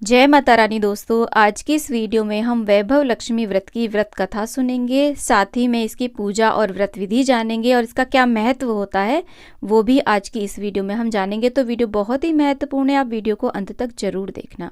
जय माता रानी दोस्तों, आज की इस वीडियो में हम वैभव लक्ष्मी व्रत की व्रत कथा सुनेंगे। साथ ही में इसकी पूजा और व्रत विधि जानेंगे और इसका क्या महत्व होता है वो भी आज की इस वीडियो में हम जानेंगे। तो वीडियो बहुत ही महत्वपूर्ण है, आप वीडियो को अंत तक जरूर देखना।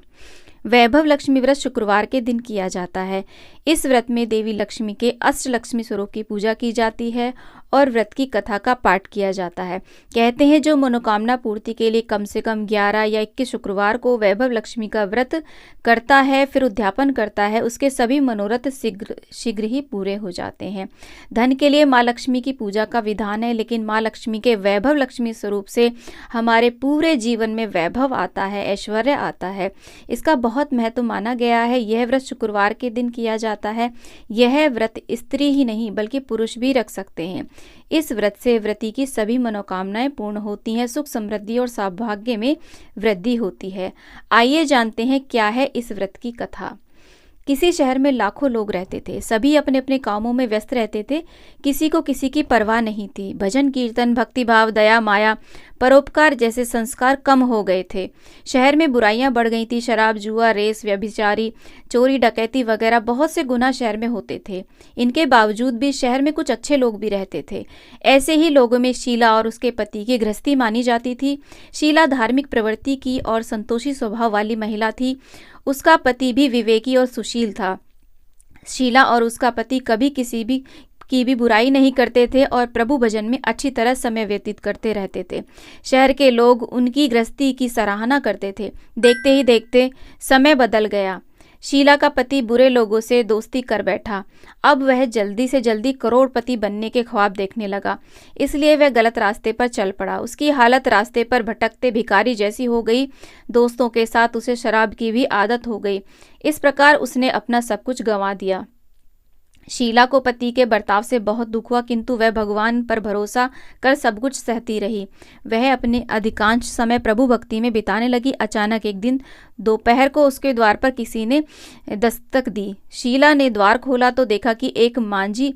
वैभव लक्ष्मी व्रत शुक्रवार के दिन किया जाता है। इस व्रत में देवी लक्ष्मी के अष्टलक्ष्मी स्वरूप की पूजा की जाती है और व्रत की कथा का पाठ किया जाता है। कहते हैं जो मनोकामना पूर्ति के लिए कम से कम 11 या 21 शुक्रवार को वैभव लक्ष्मी का व्रत करता है, फिर उद्यापन करता है, उसके सभी मनोरथ शीघ्र ही पूरे हो जाते हैं। धन के लिए माँ लक्ष्मी की पूजा का विधान है, लेकिन माँ लक्ष्मी के वैभव लक्ष्मी स्वरूप से हमारे पूरे जीवन में वैभव आता है, ऐश्वर्य आता है। इसका बहुत महत्व माना गया है। यह व्रत शुक्रवार के दिन किया जाता है। यह व्रत स्त्री ही नहीं बल्कि पुरुष भी रख सकते हैं। इस व्रत से व्रती की सभी मनोकामनाएं पूर्ण होती हैं, सुख समृद्धि और सौभाग्य में वृद्धि होती है। आइए जानते हैं क्या है इस व्रत की कथा। किसी शहर में लाखों लोग रहते थे। सभी अपने अपने कामों में व्यस्त रहते थे। किसी को किसी की परवाह नहीं थी। भजन कीर्तन, भक्तिभाव, दया, माया, परोपकार जैसे संस्कार कम हो गए थे। शहर में बुराइयां बढ़ गई थी। शराब, जुआ, रेस, व्यभिचारी, चोरी, डकैती वगैरह बहुत से गुनाह शहर में होते थे। इनके बावजूद भी शहर में कुछ अच्छे लोग भी रहते थे। ऐसे ही लोगों में शीला और उसके पति की गृहस्थी मानी जाती थी। शीला धार्मिक प्रवृत्ति की और संतोषी स्वभाव वाली महिला थी। उसका पति भी विवेकी और सुशील था। शीला और उसका पति कभी किसी की भी बुराई नहीं करते थे और प्रभु भजन में अच्छी तरह समय व्यतीत करते रहते थे। शहर के लोग उनकी गृहस्थी की सराहना करते थे। देखते ही देखते समय बदल गया। शीला का पति बुरे लोगों से दोस्ती कर बैठा। अब वह जल्दी से जल्दी करोड़पति बनने के ख्वाब देखने लगा, इसलिए वह गलत रास्ते पर चल पड़ा। उसकी हालत रास्ते पर भटकते भिखारी जैसी हो गई। दोस्तों के साथ उसे शराब की भी आदत हो गई। इस प्रकार उसने अपना सब कुछ गंवा दिया। शीला को पति के बर्ताव से बहुत दुख हुआ, किंतु वह भगवान पर भरोसा कर सब कुछ सहती रही। वह अपने अधिकांश समय प्रभु भक्ति में बिताने लगी। अचानक एक दिन दोपहर को उसके द्वार पर किसी ने दस्तक दी। शीला ने द्वार खोला तो देखा कि एक माजी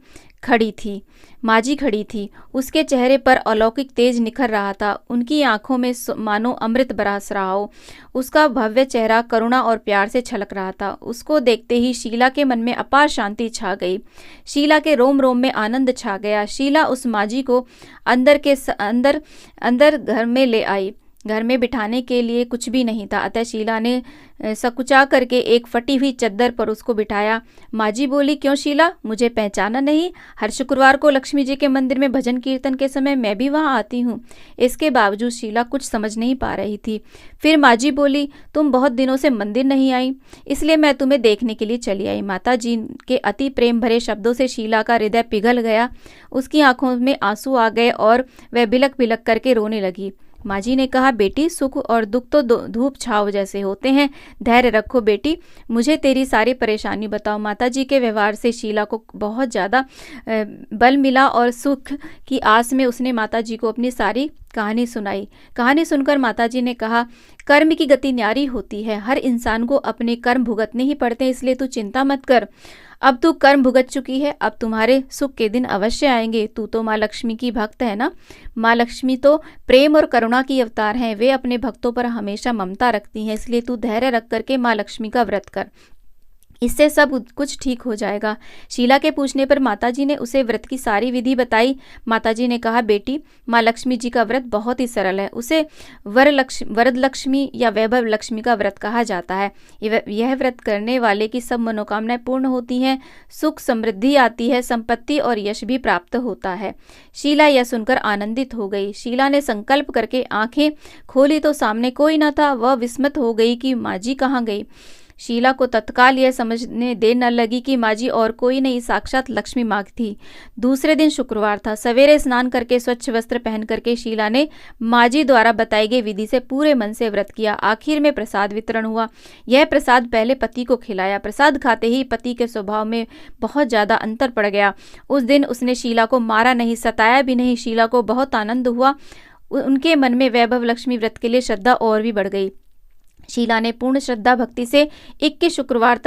खड़ी थी। उसके चेहरे पर अलौकिक तेज निखर रहा था। उनकी आंखों में मानो अमृत बरस रहा हो। उसका भव्य चेहरा करुणा और प्यार से छलक रहा था। उसको देखते ही शीला के मन में अपार शांति छा गई। शीला के रोम रोम में आनंद छा गया। शीला उस माजी को अंदर घर में ले आई। घर में बिठाने के लिए कुछ भी नहीं था, अतः शीला ने सकुचा करके एक फटी हुई चद्दर पर उसको बिठाया। माजी बोली, क्यों शीला, मुझे पहचाना नहीं? हर शुक्रवार को लक्ष्मी जी के मंदिर में भजन कीर्तन के समय मैं भी वहां आती हूँ। इसके बावजूद शीला कुछ समझ नहीं पा रही थी। फिर माजी बोली, तुम बहुत दिनों से मंदिर नहीं आई, इसलिए मैं तुम्हें देखने के लिए चली आई। माता जी के अति प्रेम भरे शब्दों से शीला का हृदय पिघल गया। उसकी आंखों में आंसू आ गए और वह बिलक बिलक करके रोने लगी। माजी ने कहा, बेटी, सुख और दुख तो धूप छाव जैसे होते हैं। धैर्य रखो बेटी, मुझे तेरी सारी परेशानी बताओ। माता जी के व्यवहार से शीला को बहुत ज़्यादा बल मिला और सुख की आस में उसने माता जी को अपनी सारी कहानी सुनाई। कहानी सुनकर माताजी ने कहा, कर्म की गति न्यारी होती है। हर इंसान को अपने कर्म भुगतने ही पड़ते हैं, इसलिए तू चिंता मत कर। अब तू कर्म भुगत चुकी है, अब तुम्हारे सुख के दिन अवश्य आएंगे। तू तो माँ लक्ष्मी की भक्त है ना। माँ लक्ष्मी तो प्रेम और करुणा की अवतार हैं। वे अपने भक्तों पर हमेशा ममता रखती हैं, इसलिए तू धैर्य रख करके माँ लक्ष्मी का व्रत कर, इससे सब कुछ ठीक हो जाएगा। शीला के पूछने पर माताजी ने उसे व्रत की सारी विधि बताई। माताजी ने कहा, बेटी, माँ लक्ष्मी जी का व्रत बहुत ही सरल है। उसे वरद लक्ष्मी या वैभव लक्ष्मी का व्रत कहा जाता है। यह व्रत करने वाले की सब मनोकामनाएं पूर्ण होती हैं, सुख समृद्धि आती है, संपत्ति और यश भी प्राप्त होता है। शीला यह सुनकर आनंदित हो गई। शीला ने संकल्प करके आंखें खोली तो सामने कोई न था। वह विस्मित हो गई कि माजी कहाँ गई। शीला को तत्काल यह समझने देर न लगी कि माजी और कोई नहीं, साक्षात लक्ष्मी माँ थी। दूसरे दिन शुक्रवार था। सवेरे स्नान करके स्वच्छ वस्त्र पहन करके शीला ने माजी द्वारा बताई गई विधि से पूरे मन से व्रत किया। आखिर में प्रसाद वितरण हुआ। यह प्रसाद पहले पति को खिलाया। प्रसाद खाते ही पति के स्वभाव में बहुत ज्यादा अंतर पड़ गया। उस दिन उसने शीला को मारा नहीं, सताया भी नहीं। शीला को बहुत आनंद हुआ। उनके मन में वैभव लक्ष्मी व्रत के लिए श्रद्धा और भी बढ़ गई। शीला ने पूर्ण श्रद्धा भक्ति से 21 शुक्रवार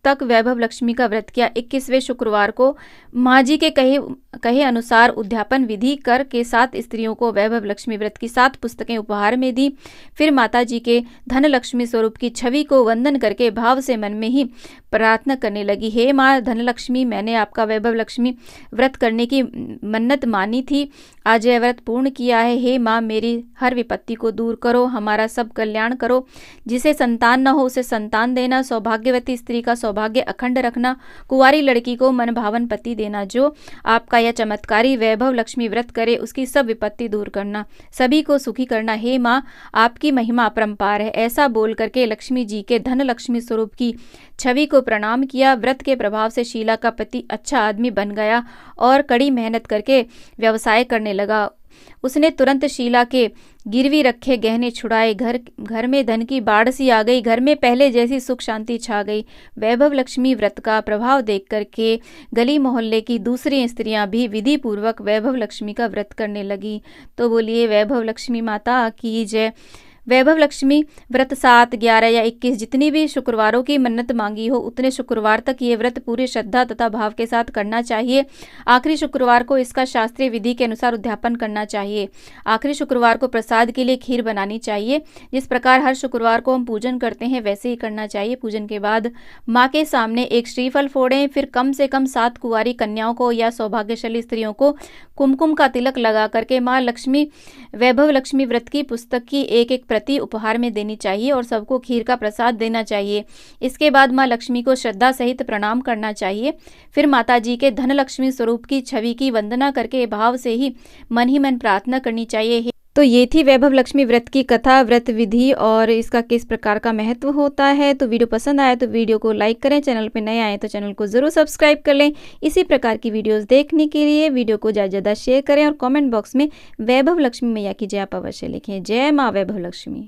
तक वैभव लक्ष्मी का व्रत किया। 21वें शुक्रवार को माँ जी के कहे अनुसार उद्यापन विधि कर के 7 स्त्रियों को वैभव लक्ष्मी व्रत की 7 पुस्तकें उपहार में दी। फिर माता जी के धन लक्ष्मी स्वरूप की छवि को वंदन करके भाव से मन में ही प्रार्थना करने लगी। हे माँ धनलक्ष्मी, मैंने आपका वैभव लक्ष्मी व्रत करने की मन्नत मानी थी, आज यह व्रत पूर्ण किया है। हे माँ, मेरी हर विपत्ति को दूर करो, हमारा सब कल्याण करो। जिसे संतान न हो उसे संतान देना, सौभाग्यवती स्त्री का सौभाग्य अखंड रखना, कुंवारी लड़की को मन भावन पति देना। जो आपका यह चमत्कारी वैभव लक्ष्मी व्रत करे उसकी सब विपत्ति दूर करना, सभी को सुखी करना। हे माँ, आपकी महिमा अपरंपार है। ऐसा बोल करके लक्ष्मी जी के धन लक्ष्मी स्वरूप की छवि को प्रणाम किया। व्रत के प्रभाव से शीला का पति अच्छा आदमी बन गया और कड़ी मेहनत करके व्यवसाय करने लगा। उसने तुरंत शीला के गिरवी रखे गहने छुड़ाए। घर में धन की बाढ़ सी आ गई। घर में पहले जैसी सुख शांति छा गई। वैभव लक्ष्मी व्रत का प्रभाव देख करके गली मोहल्ले की दूसरी स्त्रियां भी विधि पूर्वक वैभव लक्ष्मी का व्रत करने लगी। तो बोलिए वैभव लक्ष्मी माता की जय। वैभव लक्ष्मी व्रत 7, 11 या 21 जितनी भी शुक्रवारों की मन्नत मांगी हो उतने शुक्रवार तक ये व्रत पूरी श्रद्धा तथा भाव के साथ करना चाहिए। आखिरी शुक्रवार को इसका शास्त्रीय विधि के अनुसार उद्यापन करना चाहिए। आखिरी शुक्रवार को प्रसाद के लिए खीर बनानी चाहिए। जिस प्रकार हर शुक्रवार को हम पूजन करते हैं वैसे ही करना चाहिए। पूजन के बाद माँ के सामने एक श्रीफल फोड़ें। फिर कम से कम 7 कुंवारी कन्याओं को या सौभाग्यशाली स्त्रियों को कुमकुम का तिलक लगा करके माँ लक्ष्मी वैभव लक्ष्मी व्रत की पुस्तक की एक प्रति उपहार में देनी चाहिए और सबको खीर का प्रसाद देना चाहिए। इसके बाद माँ लक्ष्मी को श्रद्धा सहित प्रणाम करना चाहिए। फिर माता जी के धन लक्ष्मी स्वरूप की छवि की वंदना करके भाव से ही मन प्रार्थना करनी चाहिए। तो ये थी वैभव लक्ष्मी व्रत की कथा, व्रत विधि और इसका किस प्रकार का महत्व होता है। तो वीडियो पसंद आया तो वीडियो को लाइक करें, चैनल पे नए आए तो चैनल को ज़रूर सब्सक्राइब कर लें। इसी प्रकार की वीडियोस देखने के लिए वीडियो को ज़्यादा शेयर करें और कमेंट बॉक्स में वैभव लक्ष्मी मैया की जय आप अवश्य लिखें। जय माँ वैभव लक्ष्मी।